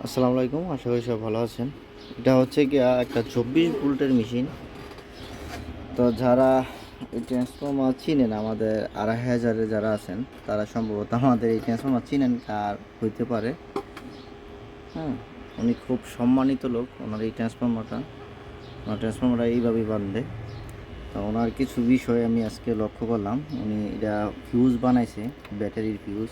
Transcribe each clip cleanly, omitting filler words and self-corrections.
আসসালামু আলাইকুম, আশা করি সব ভালো আছেন। এটা হচ্ছে কি একটা 24 ভোল্টের মেশিন। তো যারা এই ট্রান্সফর্মার চিনেন, আমাদের 2500-এ যারা আছেন তারা সম্ভবত আমাদের এই ট্রান্সফর্মার চিনেন আর হইতে পারে। হ্যাঁ, উনি খুব সম্মানিত লোক। ওনার এই ট্রান্সফর্মারটা এইভাবেই বানবে। তো ওনার কিছু বিষয় আমি আজকে লক্ষ্য করলাম। উনি এটা ফিউজ বানাইছে, ব্যাটারির ফিউজ।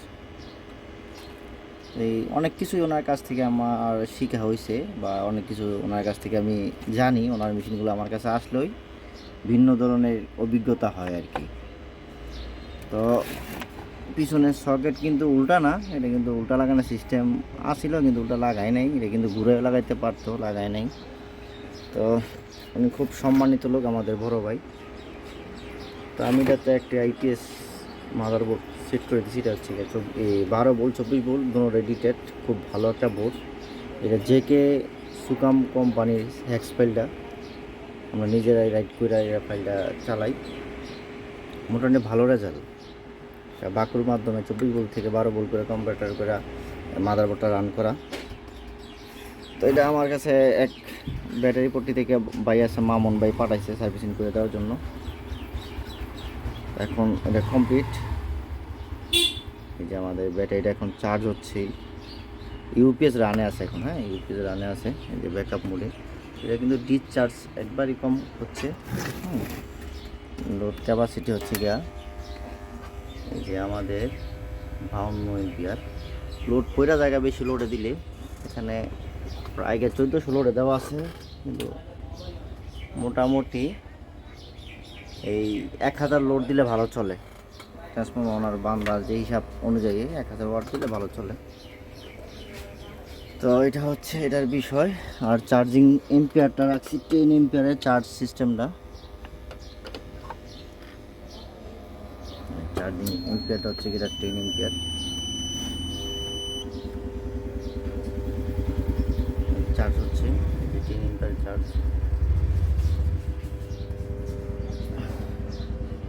এই অনেক কিছুই ওনার কাছ থেকে আমার শেখা হয়েছে, বা অনেক কিছু ওনার কাছ থেকে আমি জানি। ওনার মেশিনগুলো আমার কাছে আসলেই ভিন্ন ধরনের অভিজ্ঞতা হয় আর কি। তো পিছনের সকেট কিন্তু উল্টা না, এটা কিন্তু উল্টা লাগানোর সিস্টেম আসছিল, কিন্তু উল্টা লাগায় নাই। এটা কিন্তু ঘুরে লাগাইতে পারতো, লাগায় নাই। তো উনি খুব সম্মানিত লোক, আমাদের বড় ভাই। তো আমি এটাতে একটা আইপিএস মাদারবোর্ড সেট করে দিচ্ছি। এটা হচ্ছে 12 ভোল্ট 24 ভোল্ট দুটো রেডিটেড, খুব ভালো একটা বোর্ড। এটা জেকে সুকাম কোম্পানির হ্যাক্স ফাইলটা আমরা নিজেরাই রাইট করে ফাইলটা চালাই। মোটামুটি ভালো রেজাল্ট। বাকুর মাধ্যমে 24 ভোল্ট থেকে 12 ভোল্ট করে কনভার্টার করে মাদারবোর্ডটা রান করা। তো এটা আমার কাছে এক ব্যাটারি পট্টি থেকে ভাই আছে, মামুন ভাই পাঠাইছে সার্ভিসিং করে দেওয়ার জন্য। এখন এটা কমপ্লিট। এই যে আমাদের ব্যাটারিটা এখন চার্জ হচ্ছে, ইউপিএস রানে আছে এখন। হ্যাঁ, ইউপিএস রানে আছে। এই যে ব্যাকআপ মোডে এটা কিন্তু ডিসচার্জ একবারই কম হচ্ছে। লোড ক্যাপাসিটি হচ্ছে গিয়া এই যে আমাদের 52 এম্পিয়ার। লোড কইরা জায়গা বেশি লোডে দিলে এখানে প্রায় 1400 লোডে দেওয়া আছে, কিন্তু মোটামুটি এই 1000 লোড দিলে ভালো চলে। ট্রান্সফর্মার ওনার বান্দার যে হিসাব অনুযায়ী 1000 ওয়াট দিলে ভালো চলে। তো এটা হচ্ছে এটার বিষয়। আর চার্জিং এম্পিয়ারটা রাখছি 10 এম্পিয়ারের চার্জ সিস্টেমটা। চার্জিং এম্পিয়ারটা হচ্ছে কি 10 এম্পিয়ার চার্জ হচ্ছে। 10 এম্পিয়ার চার্জ।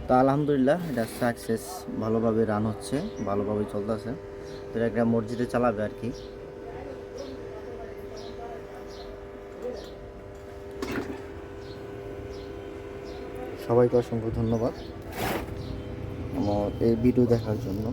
তো আলহামদুলিল্লাহ এটা সাকসেস, ভালোভাবে রান হচ্ছে, ভালোভাবে চলতেছে। এটা একটা মসজিদে চালাবে আর কি। সবাইকে অসংখ্য ধন্যবাদ আমার এই ভিডিও দেখার জন্য।